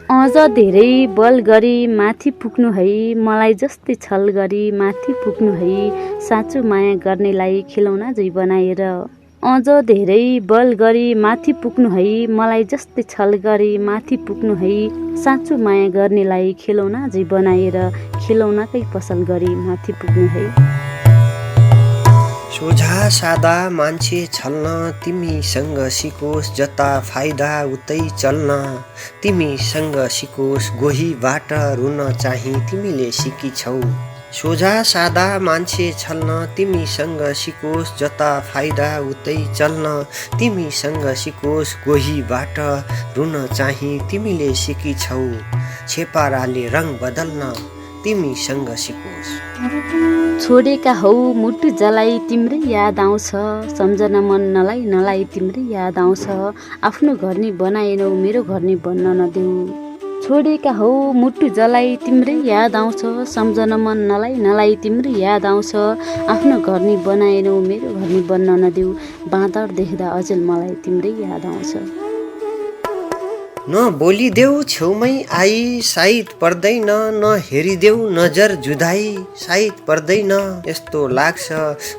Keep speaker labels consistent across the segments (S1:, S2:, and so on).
S1: अझ धेरै बल गरी माथि पुग्नु है, मलाई जस्तै छल गरी माथि पुग्नु है, साँचो माया गर्नेलाई खिलौना झै बनाएर। अझ धेरै बल गरी माथि पुग्नु है, मलाई जस्तै छल गरी माथि पुग्नु है, साँचो माया गर्नेलाई खिलौना झै बनाएर, खिलौनाकै पसल गरी माथि पुग्नु है।
S2: सोझा सादा मान्छे छल्न तिमीसँग सिकोस्, जता फाइदा उतै चल्न तिमीसँग सिकोस्, गोहीबाट रुन चाहिँ तिमीले सिकिछौ। सोझा सादा मान्छे छल्न तिमीसँग सिकोस्, जता फाइदा उतै चल्न तिमीसँग सिकोस्, गोहीबाट रुन चाहिँ तिमीले सिकिछौ। छेपाराले रङ बदल्न तिमीसँग सिकोस्।
S1: छोडेका हौ मुटु जलाई तिम्रै याद आउँछ, सम्झन मन नलाई नलाई तिम्रै याद आउँछ, आफ्नो घरनी बनाएनौ मेरो घरनी बन्न नदेऊ। छोडेका हौ मुटु जलाई तिम्रै याद आउँछ, सम्झन मन नलाई नलाई तिम्रै याद आउँछ, आफ्नो घरनी बनाएनौ मेरो घरनी बन्न नदेऊ, बाँदर देख्दा अचेल मलाई तिम्रै याद आउँछ।
S2: न बोलिदेऊ छेउमै आई साइत पर्दैन, न हेरिदेऊ नजर जुदाई साइत पर्दैन, यस्तो लाग्छ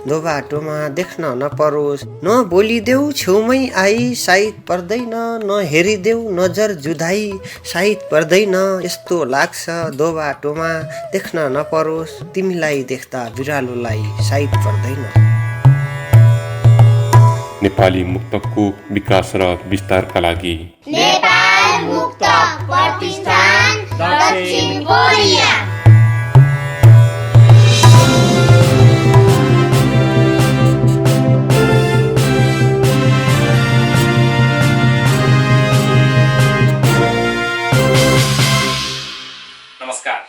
S2: दो बाटोमा देख्न नपरोस्। न बोलिदेऊ छेउमै आई साइत पर्दैन, न हेरिदेऊ नजर जुदाई साइत पर्दैन, यस्तो लाग्छ दो बाटोमा देख्न नपरोस्, तिमीलाई देख्दा बिरालोलाई साइत पर्दैन।
S3: नेपाली मुक्तकको विकास र विस्तारका लागि
S4: नेपाल मुक्तक प्रतिष्ठान दक्षिण कोरिया।
S5: नमस्कार।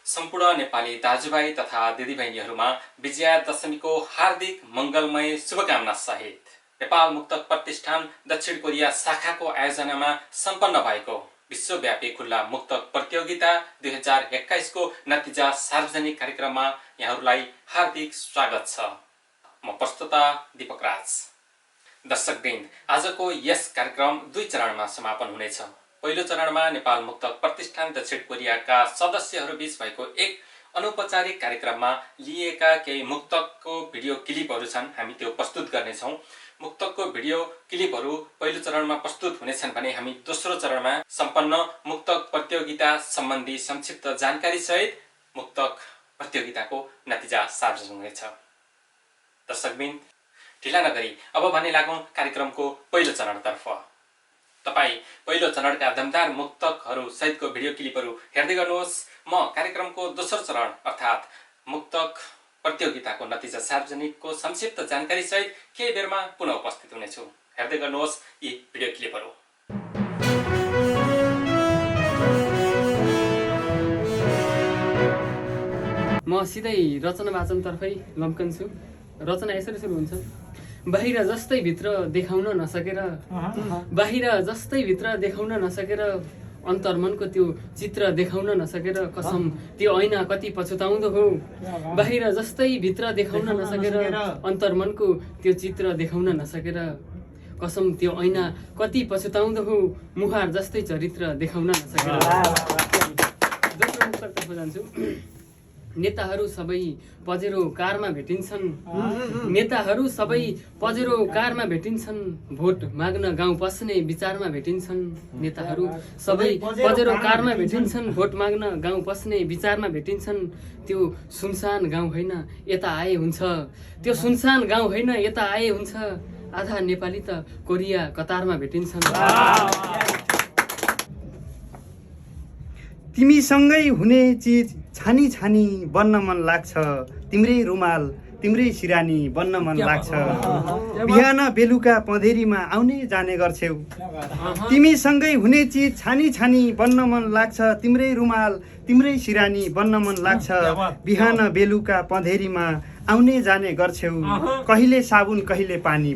S5: सम्पूर्ण नेपाली दाजुभाइ तथा दिदीबहिनीहरूमा विजयादशमीको हार्दिक मङ्गलमय शुभकामना सहित नेपाल मुक्तक प्रतिष्ठान दक्षिण कोरिया शाखाको आयोजनामा सम्पन्न भएको विश्वव्यापी खुल्ला मुक्तक प्रतियोगिता 2021 को नतिजा सार्वजनिक कार्यक्रममा यहाँहरूलाई हार्दिक स्वागत छ। म प्रस्तुता दीपक राज। दर्शकवृन्द, आजको यस कार्यक्रम 2 चरणमा समापन हुनेछ। पहिलो चरणमा नेपाल मुक्तक प्रतिष्ठान दक्षिण कोरियाका सदस्यहरूबीच भएको एक अनौपचारिक कार्यक्रममा लिएका केही मुक्तकको भिडियो क्लिपहरू छन्, हामी त्यो प्रस्तुत गर्नेछौँ। मुक्तकको भिडियो क्लिपहरू पहिलो चरणमा प्रस्तुत हुनेछन् भने हामी दोस्रो चरणमा सम्पन्न मुक्तक प्रतियोगिता सम्बन्धी संक्षिप्त जानकारी सहित मुक्तक प्रतियोगिताको नतिजा सार्वजनिक हुनेछ। दर्शकवृन्द, ढिला नगरी अब भने लागौँ कार्यक्रमको पहिलो चरणतर्फ। तपाईँ पहिलो चरणका दमदार मुक्तकहरू सहितको भिडियो क्लिपहरू हेर्दै गर्नुहोस्। म कार्यक्रमको दोस्रो चरण अर्थात् मुक्तक प्रतियोगिताको नतिजा सार्वजनिकको संक्षिप्त जानकारी सहित केही बेरमा पुनः उपस्थित हुनेछु। हेर्दै गर्नुहोस् यी भिडियो क्लिपहरू।
S6: म सिधै रचना वाचनतर्फै लम्कन्छु। रचना यसरी सुरु हुन्छ। बाहिर जस्तै भित्र देखाउन नसकेर, बाहिर जस्तै भित्र देखाउन नसकेर, अन्तर्मनको त्यो चित्र देखाउन नसकेर, कसम त्यो ऐना कति पछुताउँदो हो। बाहिर जस्तै भित्र देखाउन नसकेर, अन्तर्मनको त्यो चित्र देखाउन नसकेर, कसम त्यो ऐना कति पछुताउँदो हो, मुहार जस्तै चरित्र देखाउन नसकेर। दोस्रो मुक्तकतर्फ जान्छु। नेताहरू सबै पजेरो कारमा भेटिन्छन्, नेताहरू सबै पजेरो कारमा भेटिन्छन्, भोट माग्न गाउँ पस्ने विचारमा भेटिन्छन्। नेताहरू सबै पजेरो कारमा भेटिन्छन्, भोट माग्न गाउँ पस्ने विचारमा भेटिन्छन्। त्यो सुनसान गाउँ होइन यता आए हुन्छ, त्यो सुनसान गाउँ होइन यता आए हुन्छ, आधा नेपाली त कोरिया कतारमा भेटिन्छन्।
S7: तिमीसँगै हुने चिज छानी छानी बन्न मन लाग्छ, तिम्रै रुमाल तिम्रै सिरानी बन्न मन लाग्छ, बिहान बेलुका पँधेरीमा आउने जाने गर्छौ। तिमीसँगै हुने चिज छानी छानी बन्न मन लाग्छ, तिम्रै रुमाल तिम्रै सिरानी बन्न मन लाग्छ, बिहान बेलुका पँधेरीमा आउने जाने गर्छौ, कहिले साबुन कहिले पानी।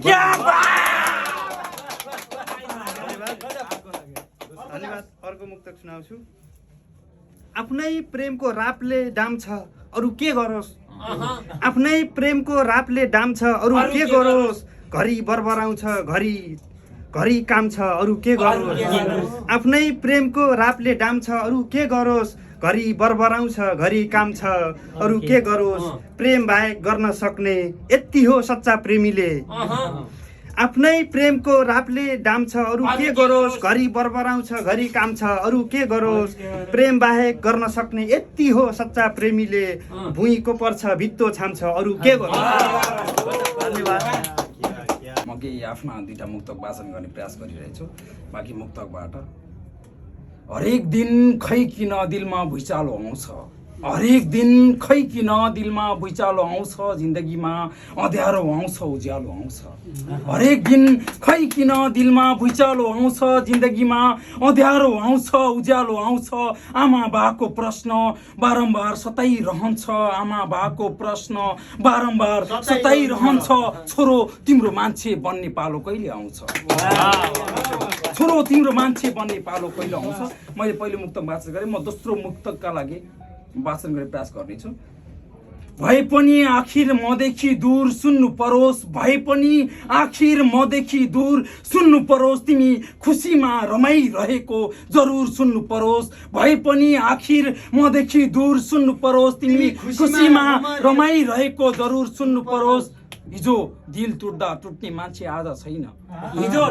S7: धन्यवाद। अर्को मुक्तक सुनाउँछु। आफ्नै प्रेमको रापले डाम छ अरू के गरोस्, आफ्नै प्रेमको रापले डाम छ अरू के गरोस्, घरि बरबराउँछ घरि घरि काम छ अरू के गरोस् आफ्नै प्रेमको रापले डाम्छ अरू के गरोस् घरि बरबराउँछ घरि काम छ अरू के गरोस् प्रेम बाहेक गर्न सक्ने यति हो सच्चा प्रेमीले आफ्नै प्रेमको रापले डाम्छ अरू के गरोस् घरि बरबराउँछ घरि काम छ अरू के गरोस् प्रेम बाहेक गर्न सक्ने यति हो सच्चा प्रेमीले भुइँको पर्छ भित्तो छाम्छ अरू के गरोस्। धन्यवाद।
S8: म केही आफ्ना दुईटा मुक्तक वाचन गर्ने प्रयास गरिरहेछु। बाँकी मुक्तकबाट हरेक दिन खै किन दिलमा भुइँचालो आउँछ, हरेक दिन खै किन दिलमा भुइँचालो आउँछ, जिन्दगीमा अँध्यारो आउँछ उज्यालो आउँछ, हरेक दिन खै किन दिलमा भुइँचालो आउँछ, जिन्दगीमा अँध्यारो आउँछ उज्यालो आउँछ। आमा बाको प्रश्न बारम्बार सताइरहन्छ, आमा बाको प्रश्न बारम्बार सताइरहन्छ, छोरो तिम्रो मान्छे बन्ने पालो कहिले आउँछ, छोरो तिम्रो मान्छे बन्ने पालो कहिले आउँछ। मैले पहिलो मुक्तक वाचन गरेँ, म दोस्रो मुक्तकका लागि वाचन गर्ने प्रयास गर्नेछु। भए पनि आखिर मदेखि दूर सुन्नु परोस्, भए पनि आखिर मदेखि दूर सुन्नु परोस्, तिमी खुसीमा रमाइरहेको जरुर सुन्नु परोस्, भए पनि आखिर मदेखि दूर सुन्नु परोस्, तिमी खुसीमा रमाइरहेको जरुर सुन्नु परोस्। हिजो दिल टुट्दा टुट्ने मान्छे आज छैन, हिजो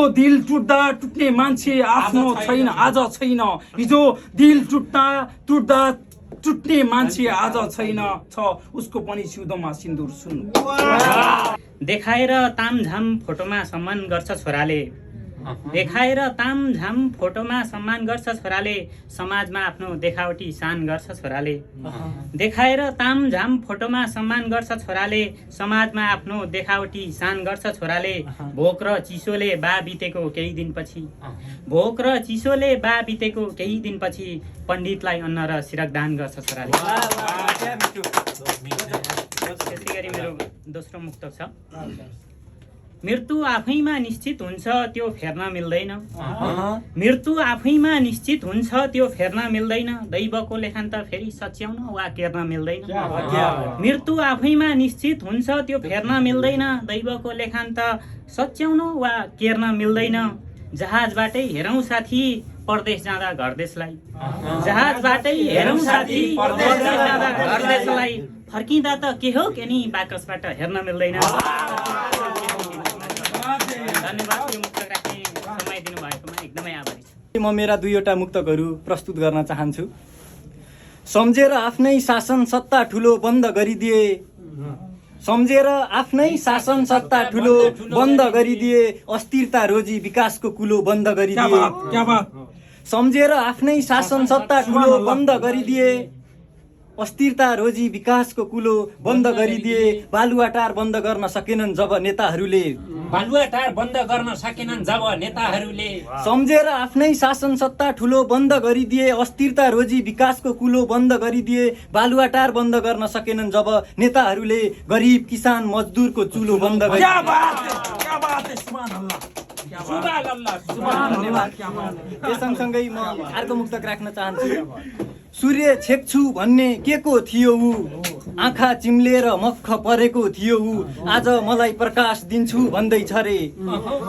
S8: दिल टुट्दा टुट्ने मान्छे आफ्नो छैन आज छैन, हिजो दिल टुट्दा टुट्ने मान्छे आज छैन, छ उसको पनि सिउँदोमा सिन्दुर सुन्नु।
S9: देखाएर तामझाम फोटोमा सम्मान गर्छ छोराले, देखाएर तामझाम फोटोमा सम्मान गर्छ छोराले, समाजमा आफ्नो देखावटी शान गर्छ छोराले, देखाएर तामझाम फोटोमा सम्मान गर्छ छोराले, समाजमा आफ्नो देखावटी शान गर्छ छोराले। भोक र चिसोले बा बितेको केही दिनपछि, भोक र चिसोले बा बितेको केही दिनपछि पण्डितलाई अन्न र सिरक दान गर्छ छोराले। त्यसै गरी मेरो दोस्रो मुक्तक छ। मृत्यु आफैमा निश्चित हुन्छ त्यो फेर्न मिल्दैन, मृत्यु आफैमा निश्चित हुन्छ त्यो फेर्न मिल्दैन, दैवको लेखान्त फेरि सच्याउन वा केर्न मिल्दैन, मृत्यु आफैमा निश्चित हुन्छ त्यो फेर्न मिल्दैन, दैवको लेखान्त सच्याउन वा केर्न मिल्दैन। जहाजबाटै हेरौँ साथी परदेश जाँदा घरदेशलाई, जहाजबाटै हेरौँ साथी परदेश जाँदा घरदेशलाई, फर्किँदा त के हो के नि बाकसबाट हेर्न मिल्दैन। धन्यवाद। यो मुक्तक राख्ने समय दिनुभएकोमा एकदमै आभारी छु।
S10: म मेरा दुईवटा मुक्तकहरू प्रस्तुत गर्न चाहन्छु। सम्झेर आफ्नै शासन सत्ता ठुलो बन्द गरिदिए, सम्झेर आफ्नै शासन सत्ता ठुलो बन्द गरिदिए, अस्थिरता रोजी विकासको कुलो बन्द गरिदिए, सम्झेर आफ्नै शासन सत्ता ठुलो बन्द गरिदिए, अस्थिरता रोजी विकासको कुलो बन्द गरिदिए, बालुवाटार बन्द गर्न सकेनन् जब नेताहरूले,
S9: बालुवाटार बन्द गर्न सकेनन् जब नेताहरूले,
S10: सम्झेर आफ्नै शासन सत्ता ठुलो बन्द गरिदिए, अस्थिरता रोजी विकासको कुलो बन्द गरिदिए, बालुवाटार बन्द गर्न सकेनन् जब नेताहरूले, गरिब किसान मजदुरको चुलो बन्द गरिदिए। यस सँगसँगै म अर्को मुक्तक राख्न चाहन्छु। सूर्य छेक्छु भन्ने के को थियो ऊ, आँखा चिम्लेर मक्ख परेको थियो ऊ, आज मलाई प्रकाश दिन्छु भन्दैछ रे,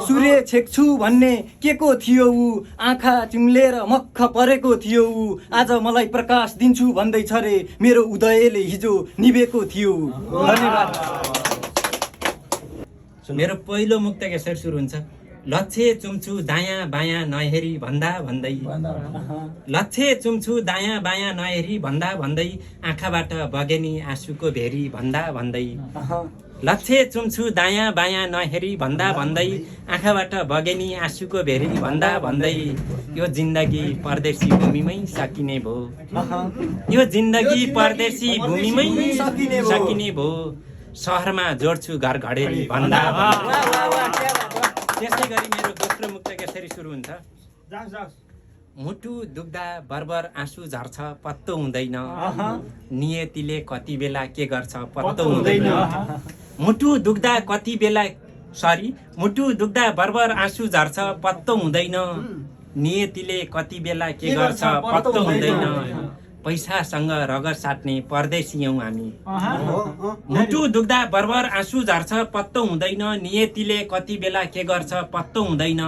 S10: सूर्य छेक्छु भन्ने के को थियो ऊ, आँखा चिम्लेर मक्ख परेको थियो ऊ, आज मलाई प्रकाश दिन्छु भन्दैछ रे, मेरो उदयले हिजो निभेको थियो। धन्यवाद।
S9: मेरो पहिलो मुक्तक यसरी सुरु हुन्छ। लच्छे चुम्छु दायाँ बायाँ नहेरी भन्दा भन्दै, लच्छे चुम्छु दायाँ बायाँ नहेरी भन्दा भन्दै, आँखाबाट बगेनी आँसुको भेरी भन्दा भन्दै, लच्छे चुम्छु दायाँ बायाँ नहेरी भन्दा भन्दै, आँखाबाट बगेनी आँसुको भेरी भन्दा भन्दै, यो जिन्दगी परदेशी भूमिमै सकिने भो, यो जिन्दगी परदेशी भूमिमै सकिने भो, सहरमा जोड्छु घर घडेरी भन्दा भन्दै। त्यसै गरी मेरो दोस्रो मुक्तक यसरी सुरु हुन्छ। मुटु दुख्दा बर्बर आँसु झर्छ पत्तो हुँदैन, नियतिले कति बेला के गर्छ पत्तो हुँदैन, मुटु दुख्दा कति बेला मुटु दुख्दा बर्बर आँसु झर्छ पत्तो हुँदैन, नियतिले कति बेला के गर्छ पत्तो हुँदैन, पैसासँग रगत साट्ने परदेशी हौँ हामी। मुटु दुख्दा बर्बर आँसु झर्छ पत्तो हुँदैन, नियतिले कति बेला के गर्छ पत्तो हुँदैन।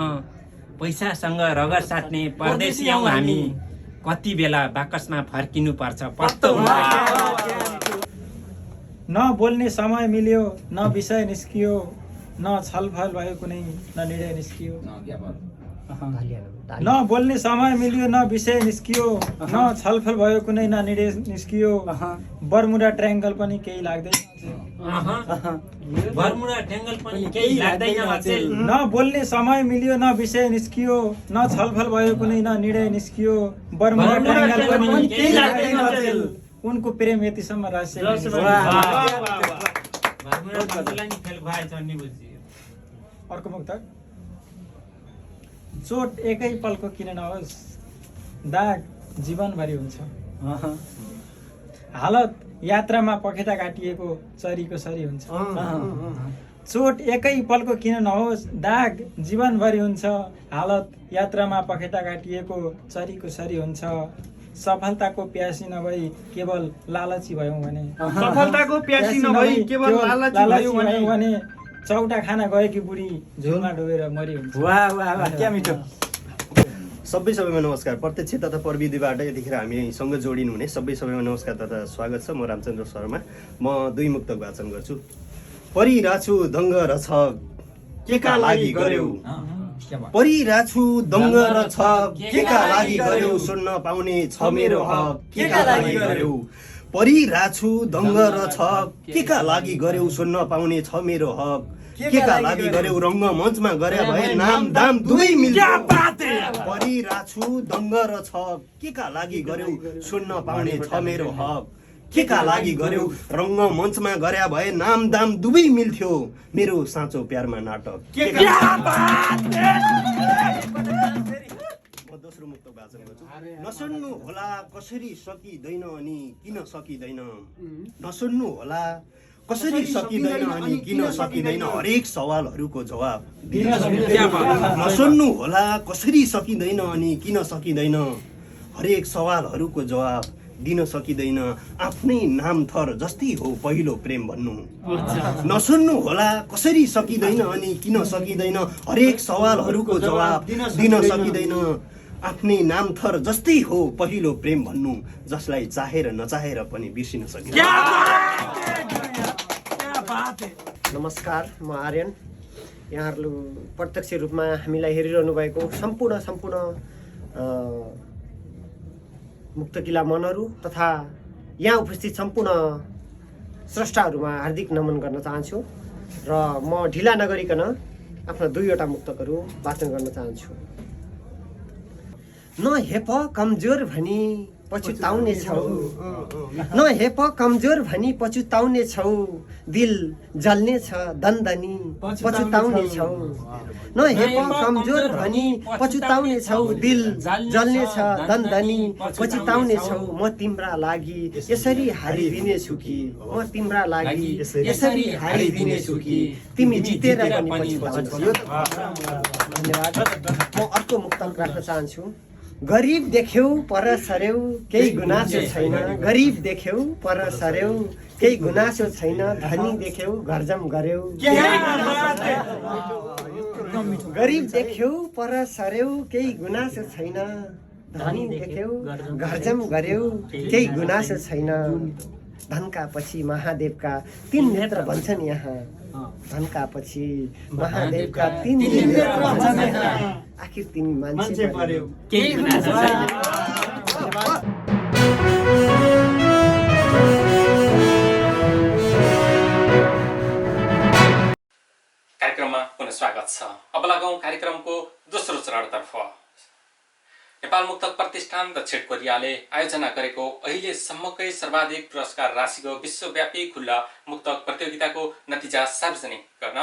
S9: पैसासँग रगत साट्ने परदेशी हौँ हामी, कति बेला बाकसमा फर्किनु पर्छ पत्तो हुँदैन।
S10: न बोल्ने समय मिल्यो न विषय निस्कियो, न छलफल भयो कुनै न निर्णय निस्कियो। न बोल्ने समय मिल्यो न विषय निस्कियो, न छलफल भयो कुनै न निर्णय निस्कियो। बर्मुडा ट्रायङ्गल पनि केही लाग्दैन।
S9: बर्मुडा ट्रायङ्गल पनि केही लाग्दैन अचेल।
S10: न बोल्ने समय मिल्यो न विषय निस्कियो, न छलफल भयो कुनै न निर्णय निस्कियो। बर्मुडा ट्रायङ्गल पनि केही लाग्दैन अचेल। उनको प्रेम यतिसम्म रहस्य। अर्को मुक्तक। चोट एकै पलको किन नहोस्, दाग जीवनभरि हुन्छ। हालत यात्रामा पखेटा काटिएको चरीको सरी हुन्छ। चोट एकै पलको किन नहोस्, दाग जीवनभरि हुन्छ। हालत यात्रामा पखेटा काटिएको चरीको सरी हुन्छ। सफलताको प्यासी नभई केवल लालची भयौँ भने,
S7: सफलताको प्यासी नभई केवल लालची
S10: भयौँ भने चौटा खाना गएकी बुढी झोलमा डुबेर मरि हुन्छ।
S7: वाह वाह वाह, क्या मिठो। सबैमा नमस्कार। प्रत्यक्ष तथा प्रविधिबाट यतिखेर हामीसँग जोडिनु हुने सबैमा नमस्कार तथा स्वागत छ। म रामचन्द्र शर्मा। म दुई मुक्तक वाचन गर्छु। परिराछु दङ्ग र छ केका लागि गर्यौ, परिराछु दङ्ग र छ केका लागि गर्यौ, सुन्न पाउने छ मेरो हक केका लागि गर्यौ। परिराछु दङ्ग र छ केका लागि गर्यौ, सुन्न पाउने छ मेरो हक केका लागि गर्यौ। रङ्ग मञ्चमा गरे भए नाम दाम दुवै मिल्छ। परिराछु दङ्ग र छ केका लागि गर्यौ, सुन्न पाउने छ मेरो हक केका लागि गर्यौ। रङ्ग मञ्चमा गरे भए नाम दाम दुवै मिल्थ्यो, मेरो साँचो प्यारमा नाटक। दोस्रो मुक्त वाचन गर्छु। नसुन्नु होला कसरी सकिँदैन अनि किन सकिँदैन, नसुन्नु होला कसरी सकिँदैन अनि किन सकिँदैन, हरेक सवालहरूको जवाब दिन सकिँदैन। नसुन्नु होला कसरी सकिँदैन अनि किन सकिँदैन, हरेक सवालहरूको जवाब दिन सकिँदैन। आफ्नै नाम थर जस्तै हो पहिलो प्रेम भन्नु, नसुन्नु होला कसरी सकिँदैन अनि किन सकिँदैन, हरेक सवालहरूको जवाब दिन सकिँदैन। आफ्नै नाम थर जस्तै हो पहिलो प्रेम भन्नु, जसलाई चाहेर नचाहेर पनि बिर्सिन सकिँदैन। नमस्कार, म आर्यन। यहाँहरू प्रत्यक्ष रूपमा हामीलाई हेरिरहनु भएको सम्पूर्ण मुक्तकिला मनहरू तथा यहाँ उपस्थित सम्पूर्ण स्रष्टाहरूमा हार्दिक नमन गर्न चाहन्छु र म ढिला नगरिकन आफ्ना दुईवटा मुक्तकहरू वाचन गर्न चाहन्छु। न हेप कमजोर भनी पछुताउने छौ, न हेप कमजोर भनी पछुताउने छौ, दिल जल्ने छ दन्दनी पछुताउने छौ। न हेप कमजोर भनी पछुताउने छौ, दिल जल्ने छ दन्दनी पछुताउने छौ। म तिम्रा लागि यसरी हारिदिनेछु कि, म तिम्रा लागि यसरी हारिदिनेछु कि, तिमी जितेर पनि पछुताउँछौ। धन्यवाद। म अर्को मुक्तक राख्न चाहन्छु। गरिब देख्यौ पर सर्यौ केही गुनासो छैन, गरिब देख्यौ पर सर्यौ केही गुनासो छैन, धनी देख्यौ घरजम गर्यौ। गरिब देख्यौ पर सर्यौ केही गुनासो छैन, धनी देख्यौ घरजम गर्यौ, केही गुनासो छैन। धनका पछि महादेवका 3 नेत्र भन्छन् यहाँ, धनका पछि महादेवका 3 नेत्र भन्छन् यहाँ, आखिर तिमी मान्छे पर्यौ केही गुनासो छैन।
S5: कार्यक्रममा पुनः स्वागत छ। अब लागौं कार्यक्रमको दोस्रो चरणतर्फ। नेपाल मुक्तक प्रतिष्ठान दक्षिण कोरियाले आयोजना गरेको अहिलेसम्मकै सर्वाधिक पुरस्कार राशिको विश्वव्यापी खुल्ला मुक्तक प्रतियोगिताको नतिजा सार्वजनिक गर्न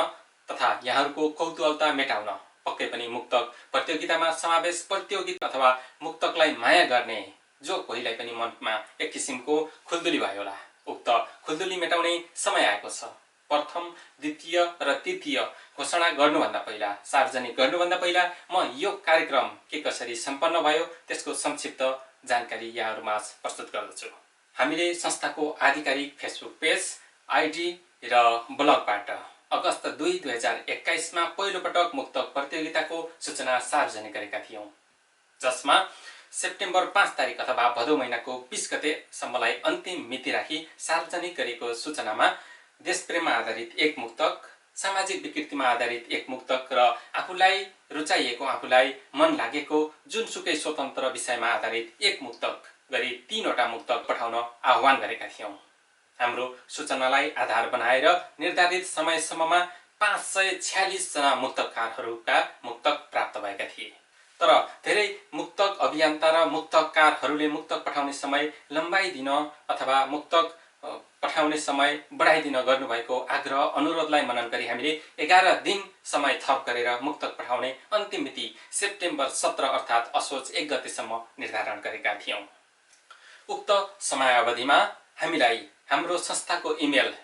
S5: तथा यहाँहरूको कौतूहलता मेटाउन पक्कै पनि मुक्तक प्रतियोगितामा समावेश प्रतियोगिता अथवा मुक्तकलाई माया गर्ने जो कोहीलाई पनि मनमा एक किसिमको खुल्दुली भयो होला, उक्त खुल्दुली मेटाउने समय आएको छ। प्रथम, द्वितीय र तृतीय घोषणा गर्नुभन्दा पहिला, सार्वजनिक गर्नुभन्दा पहिला म यो कार्यक्रम के कसरी सम्पन्न भयो त्यसको संक्षिप्त जानकारी यहाँहरूमाझ प्रस्तुत गर्दछु। हामीले संस्थाको आधिकारिक फेसबुक पेज, आइडी र ब्लगबाट अगस्त 2, 2021 पहिलोपटक मुक्तक प्रतियोगिताको सूचना सार्वजनिक गरेका थियौँ, जसमा सेप्टेम्बर 5 तारिक अथवा भदौ महिनाको 20 गतेसम्मलाई अन्तिम मिति राखी सार्वजनिक गरेको सूचनामा देशप्रेममा आधारित एक मुक्तक, सामाजिक विकृतिमा आधारित एक मुक्तक र आफूलाई रुचाइएको, आफूलाई मन लागेको जुनसुकै स्वतन्त्र विषयमा आधारित एक मुक्तक गरी 3वटा मुक्तक पठाउन आह्वान गरेका थियौँ। हाम्रो सूचनालाई आधार बनाएर निर्धारित समयसम्ममा 546 जना मुक्तकारहरूका मुक्तक प्राप्त भएका थिए। तर धेरै मुक्तक अभियन्ता र मुक्तकारहरूले मुक्तक पठाउने समय लम्बाइदिन अथवा मुक्तक पठाउने समय बढाइदिन गर्नुभएको आग्रह अनुरोधलाई मनन गरी हामीले 11 दिन समय थप गरेर मुक्तक पठाउने अन्तिम मिति सेप्टेम्बर 17 अर्थात् असोज 1 गतेसम्म निर्धारण गरेका थियौँ। उक्त समयावधिमा हामीलाई हाम्रो संस्थाको इमेल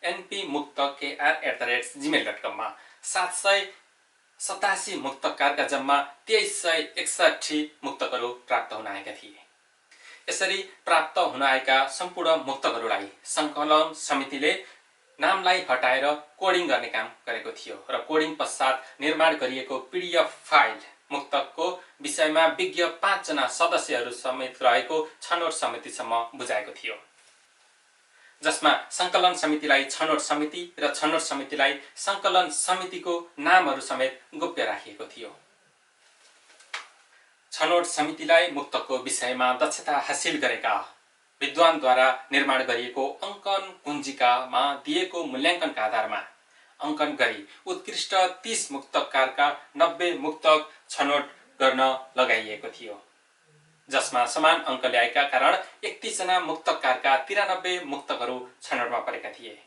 S5: npmuktk@gmail.com मा 787 मुक्तकारका जम्मा 2361 मुक्तकहरू प्राप्त हुन आएका थिए। यसरी प्राप्त हुन आएका सम्पूर्ण मुक्तकहरूलाई सङ्कलन समितिले नामलाई हटाएर कोडिङ गर्ने काम गरेको थियो र कोडिङ पश्चात निर्माण गरिएको PDF फाइल मुक्तकको विषयमा विज्ञ 5 जना सदस्यहरू समेत रहेको छनौट समितिसम्म बुझाएको थियो, जसमा सङ्कलन समितिलाई छनौट समिति र छनौट समितिलाई सङ्कलन समितिको नामहरू समेत गोप्य राखिएको थियो। छनौट समितिलाई मुक्तकको विषयमा दक्षता हासिल गरेका विद्वानद्वारा निर्माण गरिएको अङ्कन कुञ्जिकामा दिएको मूल्याङ्कनका आधारमा अङ्कन गरी उत्कृष्ट 30 मुक्तकारका 90 मुक्तक छनौट गर्न लगाइएको थियो, जसमा समान अङ्क ल्याएका कारण 31 जना मुक्तकारका 93 मुक्तकहरू छनौटमा परेका थिए।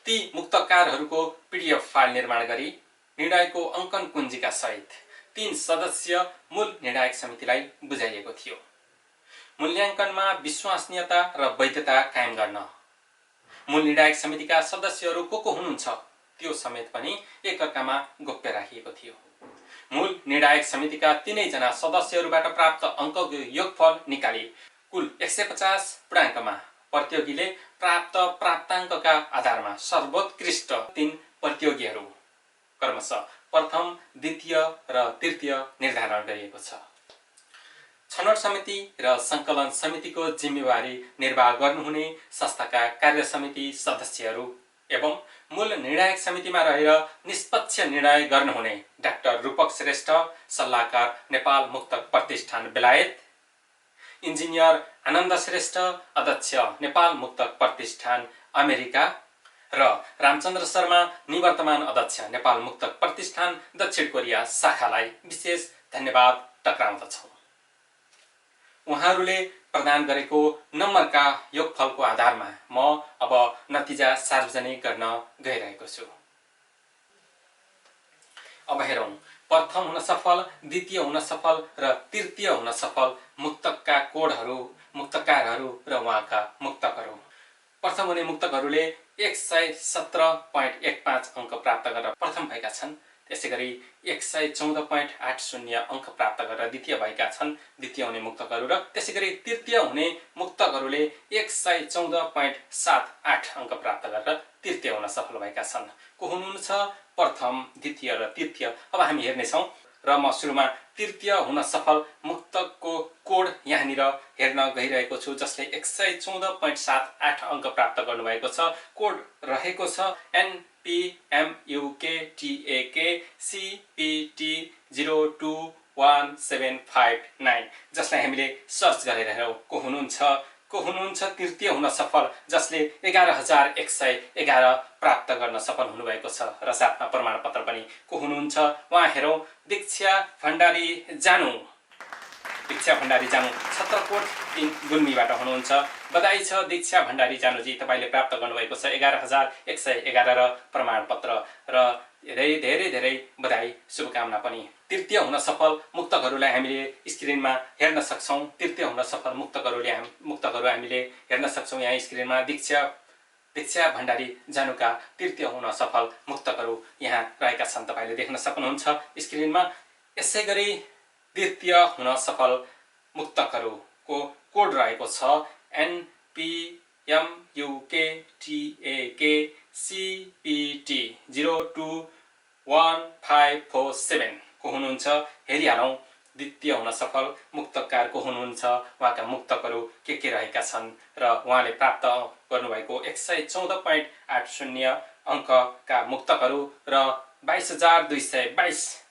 S5: ती मुक्तकारहरूको PDF फाइल निर्माण गरी निर्णायकको अङ्कन कुञ्जिका सहित 3 सदस्य मूल निर्णायक समितिलाई बुझाइएको थियो। मूल्याङ्कनमा विश्वसनीयता र वैधता कायम गर्न मूल निर्णायक समितिका सदस्यहरू को हुनुहुन्छ त्यो समेत पनि एकअर्कामा गोप्य राखिएको थियो। मूल निर्णायक समितिका 3 जना सदस्यहरूबाट प्राप्त अङ्कको योगफल निकाली कुल 150 पूर्णाङ्कमा प्रतियोगीले प्राप्त प्राप्ताङ्कका आधारमा सर्वोत्कृष्ट 3 प्रतियोगीहरू क्रमशः प्रथम, द्वितीय र तृतीय निर्धारण गरिएको छ। छनौट समिति र सङ्कलन समितिको जिम्मेवारी निर्वाह गर्नुहुने संस्थाका कार्य समिति सदस्यहरू एवं मूल निर्णायक समितिमा रहेर निष्पक्ष निर्णय गर्नुहुने डाक्टर रूपक श्रेष्ठ, सल्लाहकार नेपाल मुक्तक प्रतिष्ठान बेलायत, इन्जिनियर आनन्द श्रेष्ठ, अध्यक्ष नेपाल मुक्तक प्रतिष्ठान अमेरिका र रामचन्द्र शर्मा, निवर्तमान अध्यक्ष नेपाल मुक्तक प्रतिष्ठान दक्षिण कोरिया शाखालाई विशेष धन्यवाद टक्राउँदछौँ। उहाँहरूले प्रदान गरेको नम्बरका योगफलको आधारमा म अब नतिजा सार्वजनिक गर्न गइरहेको छु। अब हेरौँ प्रथम हुन सफल, द्वितीय हुन सफल र तृतीय हुन सफल मुक्तकका कोडहरू, मुक्तकारहरू र उहाँका मुक्तकहरू। प्रथम हुने मुक्तकहरूले 117.15 अङ्क प्राप्त गरेर प्रथम भएका छन्। त्यसै गरी 114.80 अङ्क प्राप्त गरेर द्वितीय भएका छन् द्वितीय हुने मुक्तकहरू, र त्यसै गरी तृतीय हुने मुक्तकहरूले 114.78 अङ्क प्राप्त गरेर तृतीय हुन सफल भएका छन्। को हुनुहुन्छ प्रथम, द्वितीय र तृतीय? अब हामी हेर्नेछौँ र म सुरुमा तृतीय हुन सफल मुक्तकको कोड यहाँनिर हेर्न गइरहेको छु, जसले 114.78 अङ्क प्राप्त गर्नुभएको छ। कोड रहेको छ NPMUKTAKCPT021759, जसलाई हामीले सर्च गरेर हेरौँ को हुनुहुन्छ तृतीय हुन सफल, जसले 11,111 प्राप्त गर्न सफल हुनुभएको छ र साथमा प्रमाणपत्र पनि। को हुनुहुन्छ उहाँ हेरौँ, दीक्षा भण्डारी जानु। दीक्षा भण्डारी जानु छत्रकोट 3 गुल्मीबाट हुनुहुन्छ। बधाई छ दीक्षा भण्डारी जानुजी, तपाईँले प्राप्त गर्नुभएको छ 11,111 र प्रमाणपत्र र धेरै धेरै धेरै बधाई, शुभकामना पनि। तृतीय हुन सफल मुक्तकहरूलाई हामीले स्क्रिनमा हेर्न सक्छौँ। तृतीय हुन सफल मुक्तकहरू हामीले हेर्न सक्छौँ यहाँ स्क्रिनमा। दीक्षा भण्डारी जानुका तृतीय हुन सफल मुक्तकहरू यहाँ रहेका छन्, तपाईँले देख्न सक्नुहुन्छ स्क्रिनमा। यसै गरी द्वितीय हुन सफल मुक्तकहरूको कोड रहेको छ NPMUKTAKCPT 021547 को हुनुहुन्छ। हेरिहालौँ द्वितीय हुन सफल मुक्तकार को हुनुहुन्छ, उहाँका मुक्तकहरू के रहेका छन् र उहाँले प्राप्त गर्नुभएको 114.80 अङ्कका मुक्तकहरू र 22,222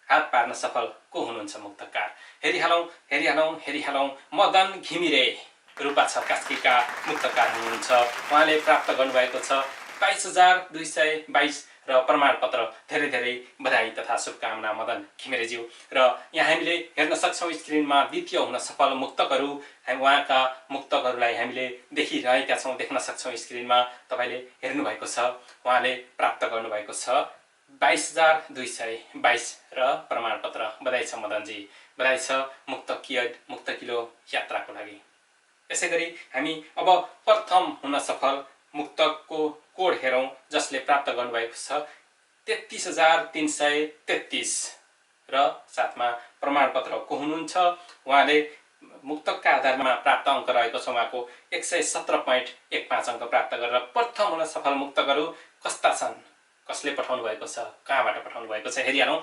S5: हात पार्न सफल को हुनुहुन्छ मुक्तकार। हेरिहालौँ मदन घिमिरे रूपा छ कास्कीका मुक्तकार हुनुहुन्छ। उहाँले प्राप्त गर्नुभएको छ 22,222 र प्रमाणपत्र। धेरै बधाई तथा शुभकामना मदन घिमिरेज्यू। र यहाँ हामीले हेर्न सक्छौँ स्क्रिनमा द्वितीय हुन सफल मुक्तकहरू, उहाँका मुक्तकहरूलाई हामीले देखिरहेका छौँ, देख्न सक्छौँ स्क्रिनमा। तपाईँले हेर्नुभएको छ, उहाँले प्राप्त गर्नुभएको छ 22,222 र प्रमाणपत्र। बधाई छ मदनजी, बधाई छ मुक्तकिलो यात्राको लागि। यसै गरी हामी अब प्रथम हुन सफल मुक्तकको कोड हेरौँ, जसले प्राप्त गर्नुभएको छ 33,333 र साथमा प्रमाणपत्र को हुनुहुन्छ। उहाँले मुक्तकका आधारमा प्राप्त अङ्क रहेको छ उहाँको 117.15 अङ्क प्राप्त गरेर प्रथम हुन सफल मुक्तकहरू कस्ता छन्, कसले पठाउनु भएको छ, कहाँबाट पठाउनु भएको छ हेरिहालौँ।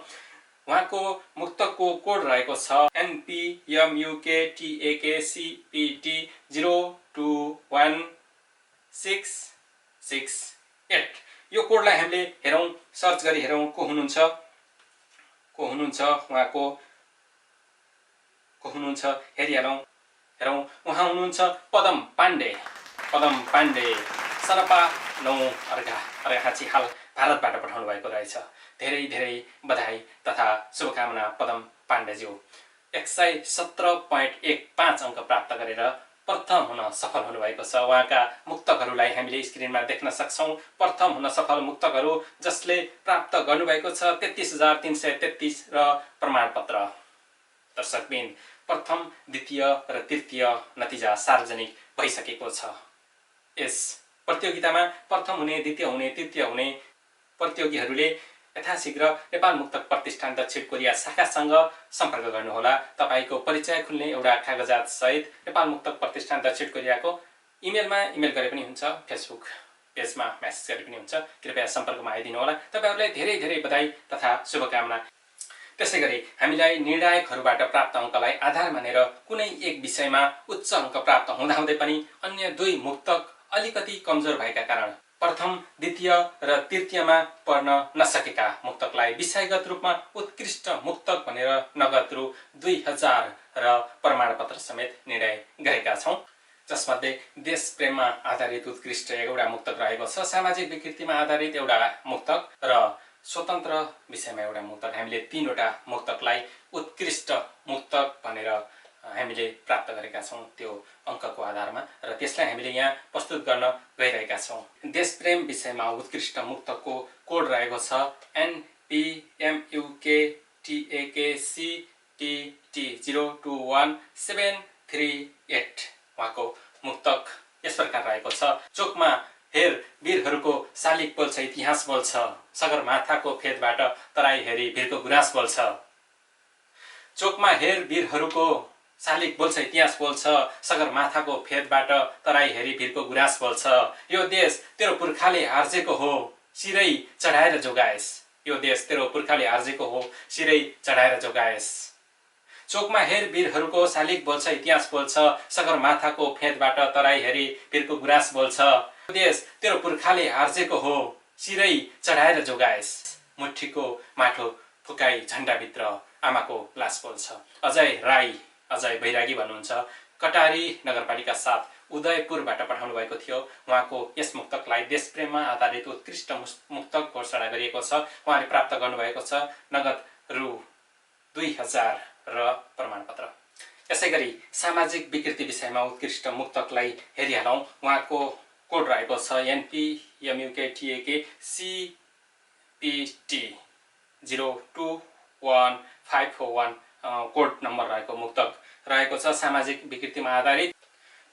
S5: उहाँको मुक्तकको कोड रहेको छ NPMUKTAKCPT 021668। यो कोडलाई हामीले हेरौँ, सर्च गरी हेरौँ को हुनुहुन्छ हेरिहालौँ। उहाँ हुनुहुन्छ पदम पाण्डे सनपा 9 अर्घाछी हाल भारतबाट पठाउनु भएको रहेछ। धेरै बधाई तथा शुभकामना पदम पाण्डेज्यू। 117.15 अङ्क प्राप्त गरेर प्रथम हुन सफल हुनुभएको छ। उहाँका मुक्तकहरूलाई हामीले स्क्रिनमा देख्न सक्छौँ। प्रथम हुन सफल मुक्तकहरू जसले प्राप्त गर्नुभएको छ 33,333 र प्रमाणपत्र। दर्शकबिन, प्रथम, द्वितीय र तृतीय नतिजा सार्वजनिक भइसकेको छ। यस प्रतियोगितामा प्रथम हुने, द्वितीय हुने, तृतीय हुने प्रतियोगीहरूले यथाशीघ्र नेपाल मुक्तक प्रतिष्ठान दक्षिण कोरिया शाखासँग सम्पर्क गर्नुहोला। तपाईँको परिचय खुल्ने एउटा कागजात सहित नेपाल मुक्तक प्रतिष्ठान दक्षिण कोरियाको इमेलमा इमेल गरे पनि हुन्छ, फेसबुक पेजमा मेसेज गरे पनि हुन्छ। कृपया सम्पर्कमा आइदिनु होला। तपाईँहरूलाई धेरै बधाई तथा शुभकामना। त्यसै गरी हामीलाई निर्णायकहरूबाट प्राप्त अङ्कलाई आधार मानेर कुनै एक विषयमा उच्च अङ्क प्राप्त हुँदाहुँदै पनि अन्य दुई मुक्तक अलिकति कमजोर भएका कारण प्रथम, द्वितीय र तृतीयमा पढ्न नसकेका मुक्तकलाई विषयगत रूपमा उत्कृष्ट मुक्तक भनेर नगद रु 2000 र प्रमाणपत्र समेत निर्णय गरेका छौँ। जसमध्ये देश प्रेममा आधारित उत्कृष्ट एउटा मुक्तक रहेको छ, सामाजिक विकृतिमा आधारित एउटा मुक्तक र स्वतन्त्र विषयमा एउटा मुक्तक। हामीले 3वटा मुक्तकलाई उत्कृष्ट मुक्तक भनेर हामीले प्राप्त गरेका छौँ त्यो अङ्कको आधारमा, र त्यसलाई हामीले यहाँ प्रस्तुत गर्न गइरहेका छौँ। देशप्रेम विषयमा उत्कृष्ट मुक्तकको कोड रहेको छ NPMUKTAKCPT 021738। उहाँको मुक्तक यस प्रकार रहेको छ। चोकमा हेर वीरहरूको शालिग बोल्छ, इतिहास बोल्छ, सगरमाथाको फेदबाट तराई हेरी वीरको गुराँस बोल्छ। चोकमा हेर वीरहरूको शालिग बोल्छ, इतिहास बोल्छ, सगरमाथाको फेदबाट तराई हेरी वीरको गुराँस बोल्छ। यो देश तेरो पुर्खाले आर्जेको हो, सिरै चढाएर जोगाएस। यो देश तेरो पुर्खाले आर्जेको हो, सिरै चढाएर जोगाएस। चोकमा हेर वीरहरूको शालिग बोल्छ, इतिहास बोल्छ, सगरमाथाको फेदबाट तराई हेरी वीरको गुराँस बोल्छ। यो देश तेरो पुर्खाले आर्जेको हो, सिरै चढाएर जोगाएस। मुठीको माटो फुकाई झन्डाभित्र आमाको लास बोल्छ। अजय राई, अजय बैरागी भन्नुहुन्छ, कटारी नगरपालिका 7 उदयपुरबाट पठाउनु भएको थियो। उहाँको यस मुक्तकलाई देशप्रेममा आधारित उत्कृष्ट मुक्तक घोषणा गरिएको छ। उहाँले प्राप्त गर्नुभएको छ नगद रु 2000 र प्रमाणपत्र। यसै गरी सामाजिक विकृति विषयमा उत्कृष्ट मुक्तकलाई हेरिहालौँ। उहाँको कोड रहेको छ NPMUKTAKCPT 021541 कोड नम्बर रहेको मुक्तक रहेको छ। सामाजिक विकृतिमा आधारित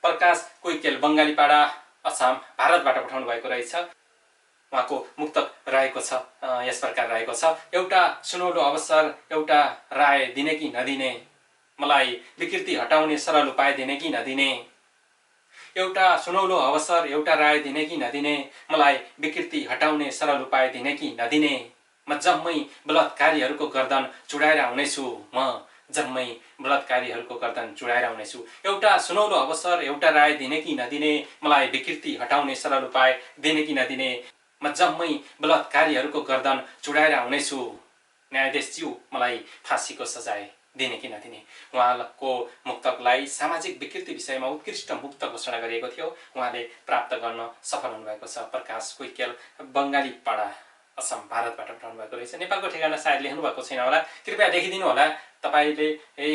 S5: प्रकाश कोइकेल बङ्गालीपाडा असम भारतबाट पठाउनु भएको रहेछ। उहाँको मुक्तक रहेको छ यस प्रकार रहेको छ। एउटा सुनौलो अवसर, एउटा राय दिने कि नदिने मलाई विकृति हटाउने सरल उपाय दिने कि नदिने, एउटा सुनौलो अवसर एउटा राय दिने कि नदिने, मलाई विकृति हटाउने सरल उपाय दिने कि नदिने, म जम्मै बलात्कारीहरूको गर्दन चुडाएर आउनेछु, म जम्मै बलात्कारीहरूको गर्दन चुडाएर आउनेछु, एउटा सुनौलो अवसर एउटा राय दिने कि नदिने, मलाई विकृति हटाउने सरल उपाय दिने कि नदिने, म जम्मै बलात्कारीहरूको गर्दन चुडाएर आउनेछु, न्यायाधीशज्यू मलाई फाँसीको सजाय दिने कि नदिने। उहाँको मुक्तकलाई सामाजिक विकृति विषयमा उत्कृष्ट मुक्त घोषणा गरिएको थियो। उहाँले प्राप्त गर्न सफल हुनुभएको छ। प्रकाश कोइकेल, बङ्गाली पाडा, असम, भारतबाट पठाउनु भएको रहेछ। नेपालको ठेगाना सायद लेख्नु भएको छैन होला, कृपया लेखिदिनु होला। तपाईँले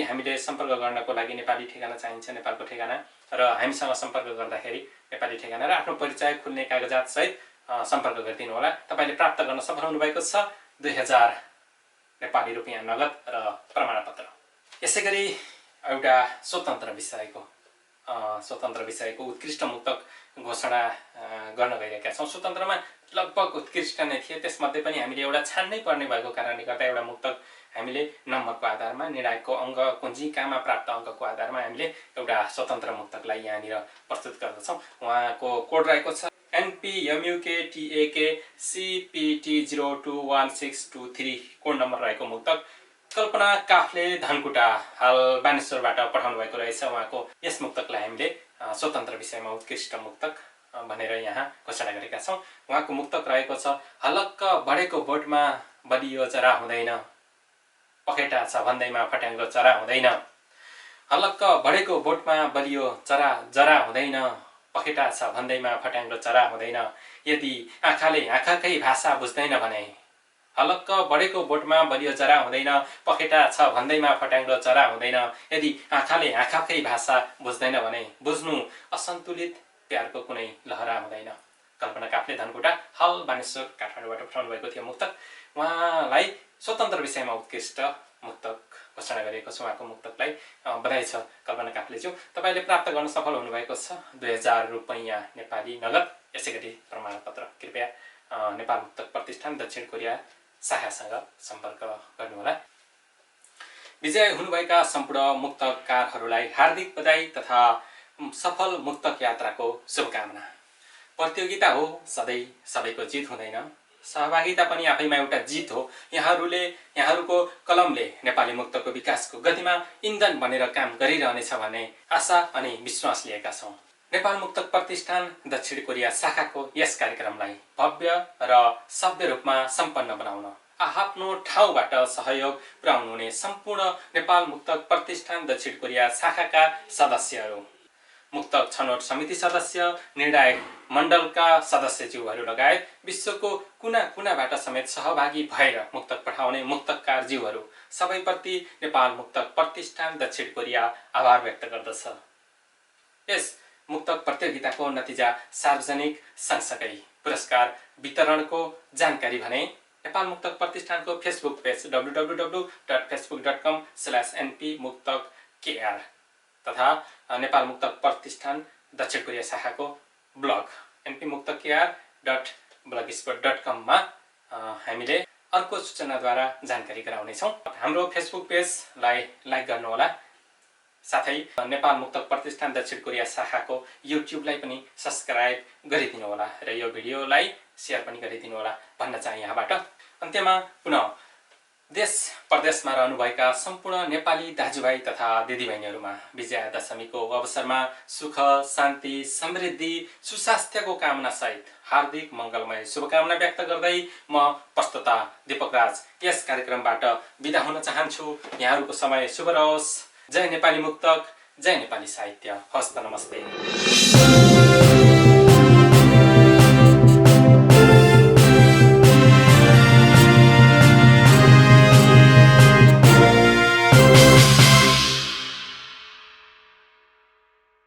S5: हामीले सम्पर्क गर्नको लागि नेपाली ठेगाना चाहिन्छ, नेपालको ठेगाना, र हामीसँग सम्पर्क गर्दाखेरि नेपाली ठेगाना र आफ्नो परिचय खुल्ने कागजात सहित सम्पर्क गरिदिनु होला। तपाईँले प्राप्त गर्न सफल हुनुभएको छ 2000 नेपाली रुपियाँ नगद र प्रमाणपत्र। यसै गरी एउटा स्वतन्त्र विषयको उत्कृष्ट मुक्तक घोषणा गर्न गइरहेका छौँ। स्वतन्त्रमा लगभग उत्कृष्ट नै थिए, त्यसमध्ये पनि हामीले एउटा छान्नै पर्ने भएको कारणले गर्दा एउटा मुक्तक हामीले नम्बरको आधारमा, निर्णायकको अङ्क कुञ्जिकामा प्राप्त अङ्कको आधारमा हामीले एउटा स्वतन्त्र मुक्तकलाई यहाँनिर प्रस्तुत गर्दछौँ। उहाँको कोड रहेको छ NPMUKTAKCPT021623, कोड नम्बर रहेको मुक्तक कल्पना काफले धनकुटा, हाल बानेश्वरबाट पठाउनु भएको रहेछ। उहाँको यस मुक्तकलाई हामीले स्वतन्त्र विषयमा उत्कृष्ट मुक्तक भनेर यहाँ घोषणा गरेका छौँ। उहाँको मुक्तक रहेको छ हलक्क बढेको बोटमा बलियो चरा हुँदैन, पखेटा छ भन्दैमा फट्याङ्ग्रो चरा हुँदैन, हलक्क बढेको बोटमा बलियो चरा जरा हुँदैन, पखेटा छ भन्दैमा फट्याङ्ग्रो चरा हुँदैन, यदि आँखाले आँखाकै भाषा बुझ्दैन भने, हलक्क बढेको बोटमा बलियो चरा हुँदैन, पखेटा छ भन्दैमा फट्याङ्ग्रो चरा हुँदैन, यदि आँखाले आँखाकै भाषा बुझ्दैन भने, बुझ्नु असन्तुलित प्यारको कुनै लहरा हुँदैन। कल्पना काफले धनकुटा, हाल बानेश्वर, काठमाडौँबाट पठाउनु भएको थियो मुक्तक। उहाँलाई स्वतन्त्र विषयमा उत्कृष्ट मुक्तक घोषणा गरिएको छ। उहाँको मुक्तकलाई बधाई छ कल्पना काफलेज्यू। तपाईँले प्राप्त गर्न सफल हुनुभएको छ 2000 रुपैयाँ नेपाली नगद। यसै गरी प्रमाणपत्र कृपया नेपाल मुक्तक प्रतिष्ठान दक्षिण कोरिया शाखासँग सम्पर्क गर्नुहोला। विजय हुनुभएका सम्पूर्ण मुक्तकारहरूलाई हार्दिक बधाई तथा सफल मुक्तक यात्राको शुभकामना। प्रतियोगिता हो, सधैँ सबैको जित हुँदैन, सहभागिता पनि आफैमा एउटा जित हो। यहाँहरूको कलमले नेपाली मुक्तको विकासको गतिमा इन्धन बनेर काम गरिरहनेछ भन्ने आशा अनि विश्वास लिएका छौँ। नेपाल मुक्तक प्रतिष्ठान दक्षिण कोरिया शाखाको यस कार्यक्रमलाई भव्य र सभ्य रूपमा सम्पन्न बनाउन आफ्नो ठाउँबाट सहयोग पुर्याउनुहुने सम्पूर्ण नेपाल मुक्तक प्रतिष्ठान दक्षिण कोरिया शाखाका सदस्यहरू, मुक्तक छनौट समिति सदस्य, निर्णायक मण्डलका सदस्यज्यूहरू लगायत विश्वको कुना कुनाबाट समेत सहभागी भएर मुक्तक पठाउने मुक्तकारज्यूहरू सबैप्रति नेपाल मुक्तक प्रतिष्ठान दक्षिण कोरिया आभार व्यक्त गर्दछ। यस मुक्तक प्रतियोगिताको नतिजा सार्वजनिक सँगसँगै पुरस्कार वितरणको जानकारी भने नेपाल मुक्तक प्रतिष्ठानको फेसबुक पेज www.facebook.com/npmuktaka तथा नेपाल मुक्तक प्रतिष्ठान दक्षिण कोरिया शाखाको ब्लग npmuktaka.blogspot.com मा हामीले अर्को सूचनाद्वारा जानकारी गराउनेछौँ। हाम्रो फेसबुक पेजलाई लाइक गर्नुहोला, साथै नेपाल मुक्तक प्रतिष्ठान दक्षिण कोरिया शाखाको युट्युबलाई पनि सब्स्क्राइब गरिदिनु होला र यो भिडियोलाई सेयर पनि गरिदिनु होला भन्न चाहे यहाँबाट। अन्त्यमा पुनः देश प्रदेशमा रहनुभएका सम्पूर्ण नेपाली दाजुभाइ तथा दिदीबहिनीहरूमा विजयादशमीको अवसरमा सुख, शान्ति, समृद्धि, सुस्वास्थ्यको कामना सहित हार्दिक मङ्गलमय शुभकामना व्यक्त गर्दै म प्रस्तुता दीपक राज यस कार्यक्रमबाट बिदा हुन चाहन्छु। यहाँहरूको समय शुभ रहोस्। जय नेपाली मुक्तक, जय नेपाली साहित्य। हस्त नमस्ते।